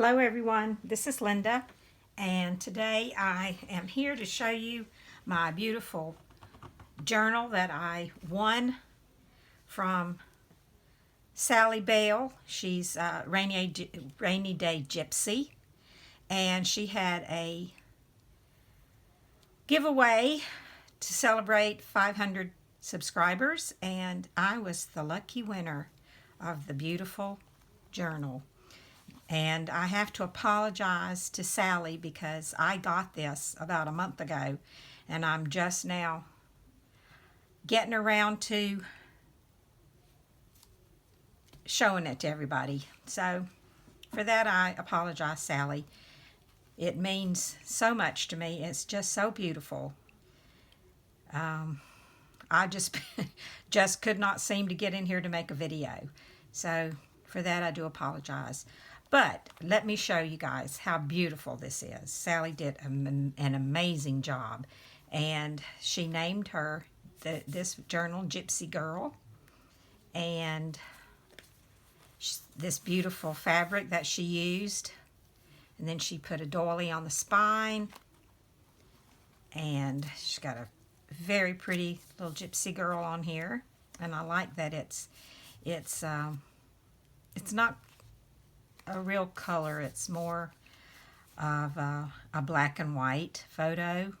Hello everyone, this is Linda, and today I am here to show you my beautiful journal that I won from Sally Bale. She's Rainy Day Gypsy, and she had a giveaway to celebrate 500 subscribers, and I was the lucky winner of the beautiful journal. And I have to apologize to Sally because I got this about a month ago and I'm just now getting around to showing it to everybody. So for that I apologize, Sally. It means so much to me. It's just so beautiful. I just could not seem to get in here to make a video. So for that I do apologize. But let me show you guys how beautiful this is. Sally did an amazing job, and she named this journal Gypsy Girl, and this beautiful fabric that she used, and then she put a doily on the spine, and she's got a very pretty little gypsy girl on here, and I like that it's not a real color. It's more of a black and white photo,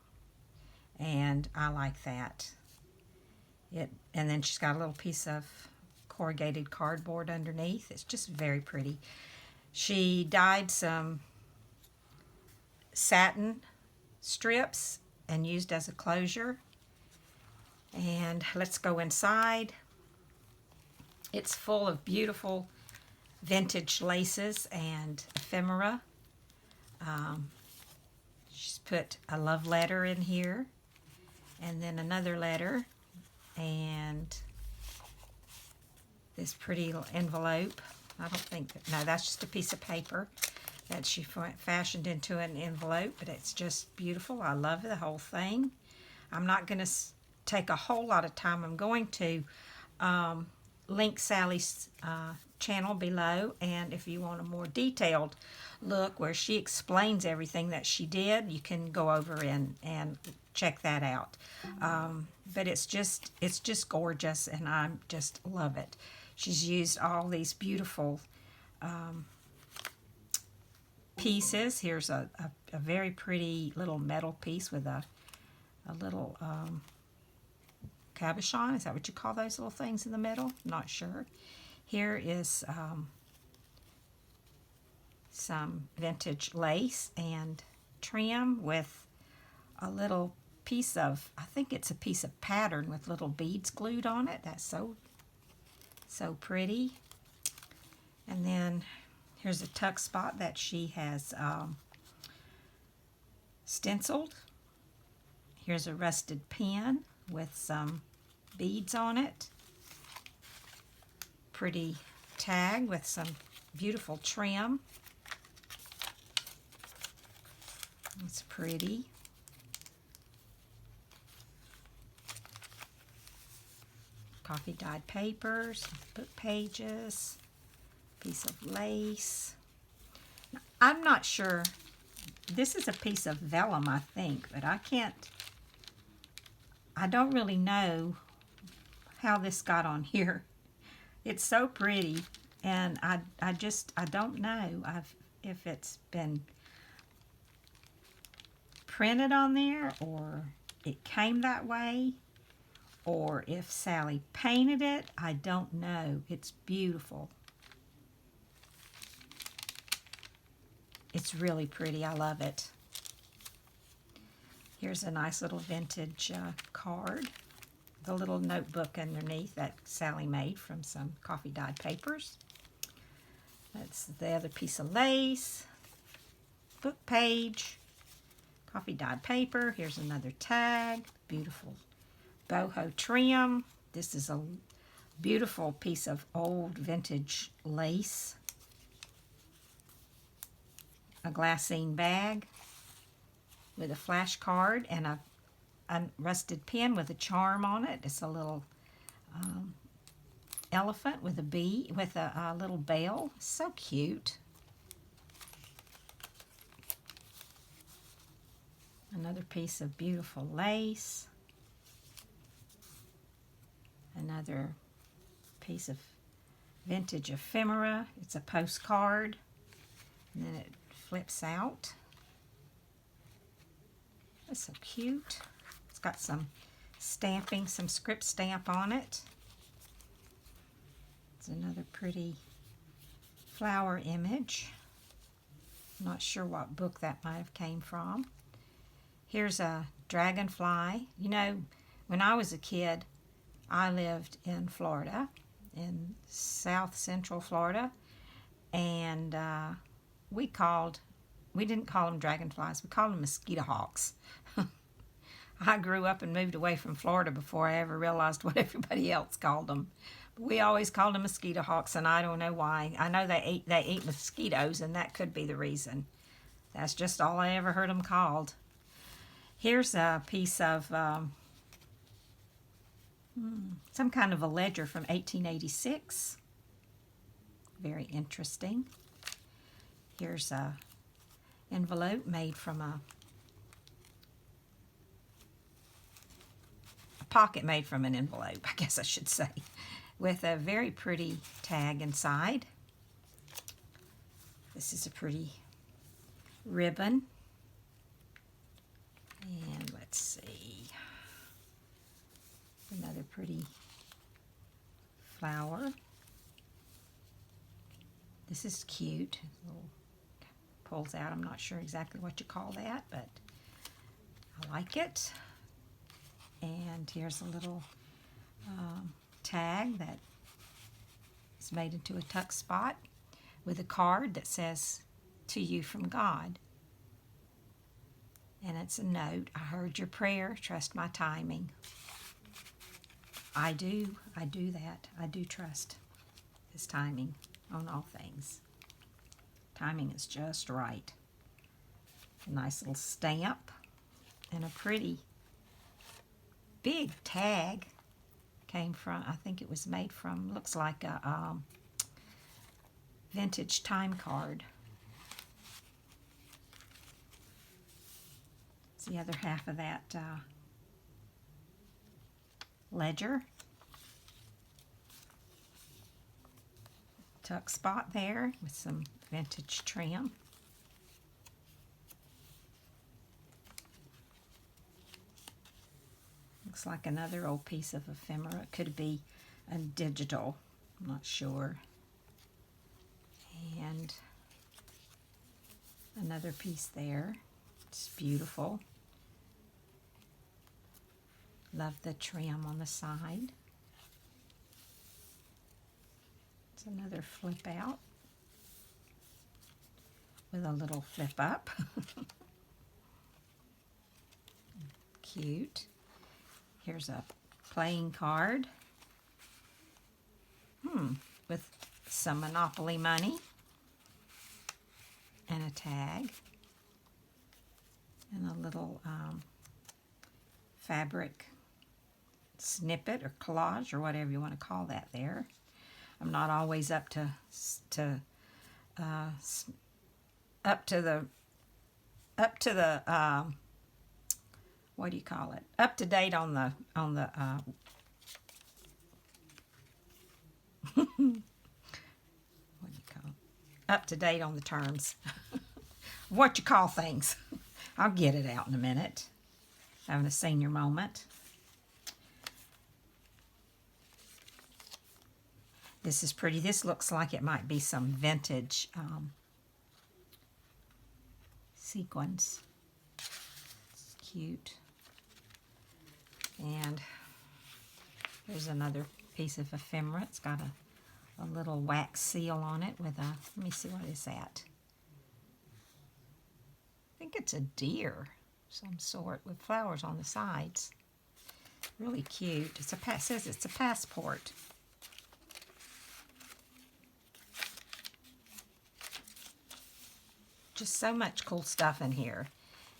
and I like that. And then she's got a little piece of corrugated cardboard underneath. It's just very pretty. She dyed some satin strips and used as a closure. And let's go inside. It's full of beautiful vintage laces and ephemera. She's put a love letter in here, and then another letter, and this pretty little envelope. I don't think no, that's just a piece of paper that she fashioned into an envelope, but it's just beautiful. I love the whole thing. I'm not going to take a whole lot of time. I'm going to link Sally's channel below, and if you want a more detailed look where she explains everything that she did, you can go over and check that out. But it's just gorgeous, and I just love it. She's used all these beautiful pieces. Here's a very pretty little metal piece with a little cabochon. Is that what you call those little things in the middle? Not sure. Here is some vintage lace and trim with a little piece of, I think it's a piece of pattern with little beads glued on it. That's so pretty. And then here's a tuck spot that she has stenciled. Here's a rusted pen with some beads on it. Pretty tag with some beautiful trim. It's pretty. Coffee dyed papers, book pages, piece of lace. Now, I'm not sure. This is a piece of vellum, I think, but I don't really know how this got on here. It's so pretty, and I don't know if it's been printed on there, or it came that way, or if Sally painted it. I don't know. It's beautiful. It's really pretty. I love it. Here's a nice little vintage card. The little notebook underneath that Sally made from some coffee dyed papers. That's the other piece of lace, book page, coffee dyed paper. Here's another tag, beautiful boho trim. This is a beautiful piece of old vintage lace. A glassine bag with a flash card and a rusted pen with a charm on it. It's a little elephant with a bee, with a little bell. So cute. Another piece of beautiful lace. Another piece of vintage ephemera. It's a postcard. And then it flips out. That's so cute. It's got some stamping, some script stamp on it. It's another pretty flower image. I'm not sure what book that might have came from. Here's a dragonfly. You know, when I was a kid, I lived in Florida, in South Central Florida, and we didn't call them dragonflies, we called them mosquito hawks. I grew up and moved away from Florida before I ever realized what everybody else called them. But we always called them mosquito hawks, and I don't know why. I know they eat mosquitoes, and that could be the reason. That's just all I ever heard them called. Here's a piece of some kind of a ledger from 1886. Very interesting. Here's a envelope made from a pocket made from an envelope, I guess I should say, with a very pretty tag inside. This is a pretty ribbon. And let's see, another pretty flower. This is cute. Little pulls out. I'm not sure exactly what you call that, but I like it. And here's a little tag that is made into a tuck spot with a card that says, "To you from God." And it's a note. I heard your prayer. Trust my timing. I do that. I do trust His timing on all things. Timing is just right. A nice little stamp and a pretty big tag. Came from, I think it was made from, looks like a vintage time card. It's the other half of that ledger. Tuck spot there with some vintage trim. Looks like another old piece of ephemera. It could be a digital, I'm not sure. And another piece there. It's beautiful. Love the trim on the side. It's another flip out with a little flip up. Cute. Here's a playing card. With some Monopoly money and a tag and a little fabric snippet or collage or whatever you want to call that there. I'm not always up to the what do you call it? Up to date on the what do you call it? Up to date on the terms. What you call things. I'll get it out in a minute. Having a senior moment. This is pretty. This looks like it might be some vintage sequins. It's cute. And here's another piece of ephemera. It's got a little wax seal on it with a, let me see, what is that? I think it's a deer of some sort with flowers on the sides. Really cute. It says it's a passport. Just so much cool stuff in here.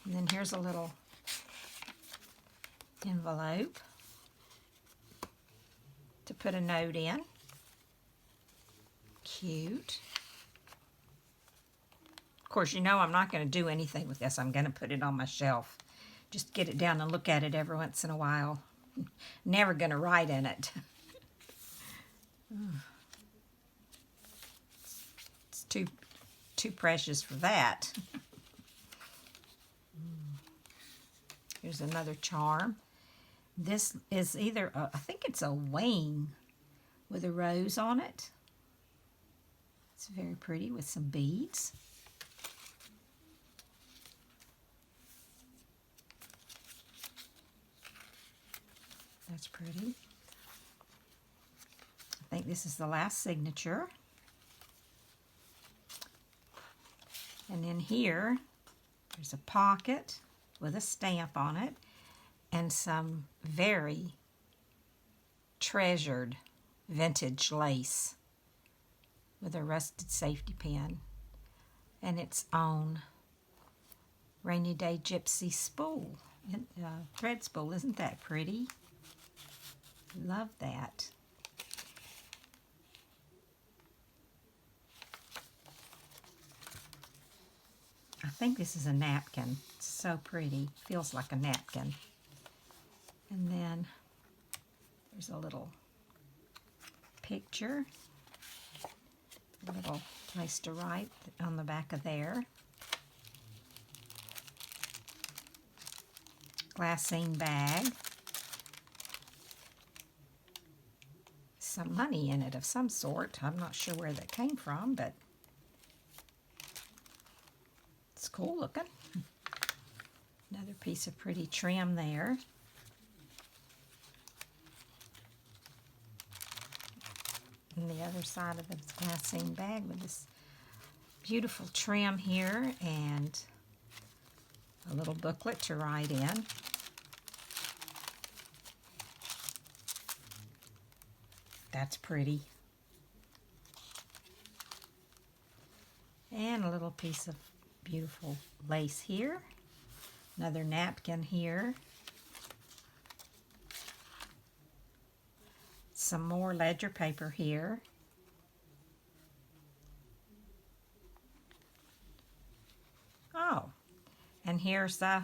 And then here's a little envelope to put a note in. Cute. Of course, you know I'm not going to do anything with this. I'm going to put it on my shelf just get it down and look at it every once in a while. Never going to write in it. It's too precious for that. Here's another charm. This is either, I think it's a wing with a rose on it. It's very pretty with some beads. That's pretty. I think this is the last signature. And in here, there's a pocket with a stamp on it and some very treasured vintage lace with a rusted safety pin. And it's on Rainy Day Gypsy spool, thread spool. Isn't that pretty? Love that. I think this is a napkin. It's so pretty. Feels like a napkin. And then there's a little picture. A little place to write on the back of there. Glassine bag. Some money in it of some sort. I'm not sure where that came from, but it's cool looking. Another piece of pretty trim there. And the other side of the glassine bag with this beautiful trim here and a little booklet to write in. That's pretty. And a little piece of beautiful lace here. Another napkin here. Some more ledger paper here. Oh, and here's the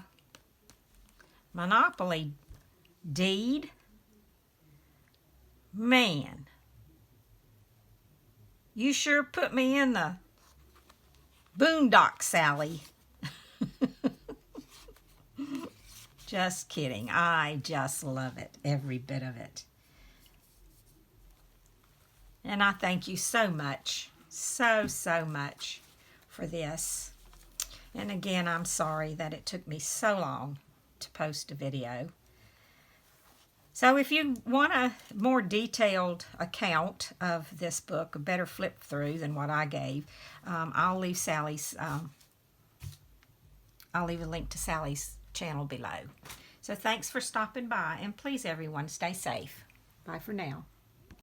Monopoly deed. Man, you sure put me in the boondocks, Sally. Just kidding. I just love it, every bit of it. And I thank you so much, so much for this. And again, I'm sorry that it took me so long to post a video. So if you want a more detailed account of this book, a better flip through than what I gave, I'll leave I'll leave a link to Sally's channel below. So thanks for stopping by, and please everyone stay safe. Bye for now.